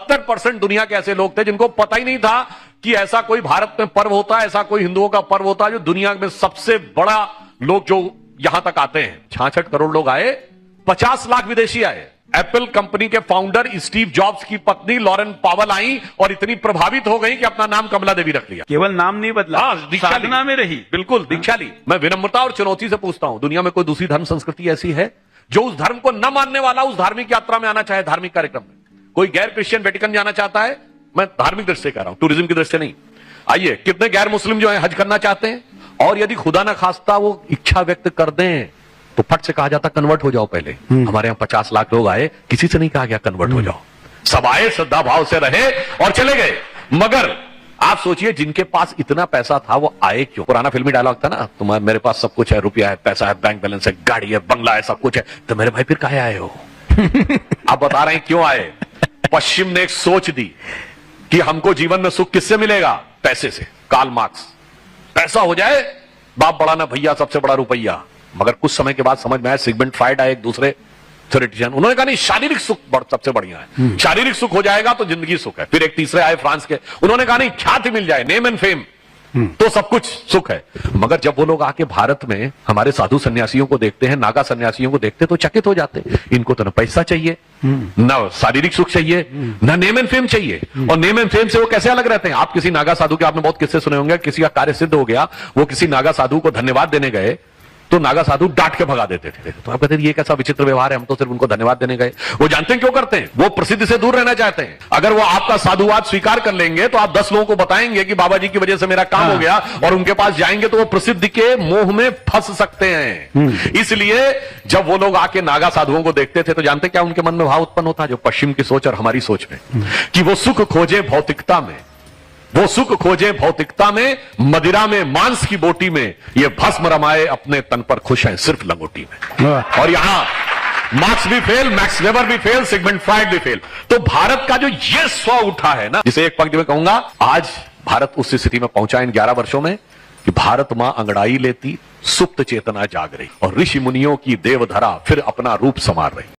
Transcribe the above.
70% दुनिया के ऐसे लोग थे जिनको पता ही नहीं था कि ऐसा कोई भारत में पर्व होता है, ऐसा कोई हिंदुओं का पर्व होता है जो दुनिया में सबसे बड़ा लोग जो यहां तक आते हैं। 66 करोड़ लोग आए, 50 लाख विदेशी आए। एप्पल कंपनी के फाउंडर स्टीव जॉब्स की पत्नी लॉरेन पावल आई और इतनी प्रभावित हो गई कि अपना नाम कमला देवी रख लिया। केवल नाम नहीं बदला, साधना में रही। बिल्कुल दीक्षा ली। मैं विनम्रता और चुनौती से पूछता हूं, दुनिया में कोई दूसरी धर्म संस्कृति ऐसी है जो उस धर्म को न मानने वाला उस धार्मिक यात्रा में आना चाहे, धार्मिक कार्यक्रम में? कोई गैर क्रिश्चियन वेटिकन जाना चाहता है? मैं धार्मिक दृष्टि से कह रहा हूं, टूरिज्म की दृष्टि से नहीं। आइए, कितने गैर मुस्लिम जो है हज करना चाहते हैं, और यदि खुदा ना खास्ता वो इच्छा व्यक्त कर दें तो फट से कहा जाता कन्वर्ट हो जाओ। पहले हमारे यहां 50 लाख लोग आए, किसी से नहीं कहा गया कन्वर्ट हो जाओ। सब आए, श्रद्धा भाव से रहे और चले गए। मगर आप सोचिए, जिनके पास इतना पैसा था वो आए क्यों? पुराना फिल्मी डायलॉग था ना, तुम्हारे मेरे पास सब कुछ है, रुपया है, पैसा है, बैंक बैलेंस है, गाड़ी है, बंगला है, सब कुछ है, तो मेरे भाई फिर काहे आए हो? आप बता रहे हैं क्यों आए। पश्चिम ने एक सोच दी कि हमको जीवन में सुख किससे मिलेगा? पैसे से। कार्ल मार्क्स, पैसा हो जाए बाप बड़ा ना भैया, सबसे बड़ा रुपया। मगर कुछ समय के बाद समझ में आया, सिगमंड फ्राइड आए, एक दूसरे थ्योरेटिशियन, उन्होंने कहा नहीं, शारीरिक सुख सबसे बढ़िया है, शारीरिक सुख हो जाएगा तो जिंदगी सुख है। फिर एक तीसरे आए फ्रांस के, उन्होंने कहा नहीं, ख्याति मिल जाए, नेम एंड फेम, तो सब कुछ सुख है। मगर जब वो लोग आके भारत में हमारे साधु सन्यासियों को देखते हैं, नागा सन्यासियों को देखते तो चकित हो जाते। इनको तो ना पैसा चाहिए, ना शारीरिक सुख चाहिए, ना नेम एंड फेम चाहिए। और नेम एंड फेम से वो कैसे अलग रहते हैं? आप किसी नागा साधु के, आपने बहुत किस्से सुने होंगे, किसी का कार्य सिद्ध हो गया, वो किसी नागा साधु को धन्यवाद देने गए तो नागा साधु डांट के भगा देते थे। तो आप कहते हैं ये कैसा विचित्र व्यवहार है, हम तो सिर्फ उनको धन्यवाद देने गए। वो जानते हैं क्यों करते हैं? वो प्रसिद्धि से दूर रहना चाहते हैं। अगर वो आपका साधुवाद स्वीकार कर लेंगे तो आप 10 लोगों को बताएंगे कि बाबा जी की वजह से मेरा काम हो गया, और उनके पास जाएंगे तो वो प्रसिद्धि के मोह में फंस सकते हैं। इसलिए जब वो लोग आके नागा साधुओं को देखते थे तो जानते क्या उनके मन में भाव उत्पन्न होता, जो पश्चिम की सोच और हमारी सोच में, कि वो सुख खोजे भौतिकता में, वो सुख खोजे भौतिकता में, मदिरा में, मांस की बोटी में, ये भस्म रमाए अपने तन पर खुश हैं सिर्फ लंगोटी में। और यहां मार्क्स भी फेल, मैक्स वेबर भी फेल, सिगमंड फ्राइड भी फेल। तो भारत का जो ये स्व उठा है ना, जिसे एक पंक्ति में कहूंगा, आज भारत उस स्थिति में पहुंचा इन 11 वर्षों में कि भारत मां अंगड़ाई लेती, सुप्त चेतना जाग रही, और ऋषि मुनियों की देवधरा फिर अपना रूप संवार रही।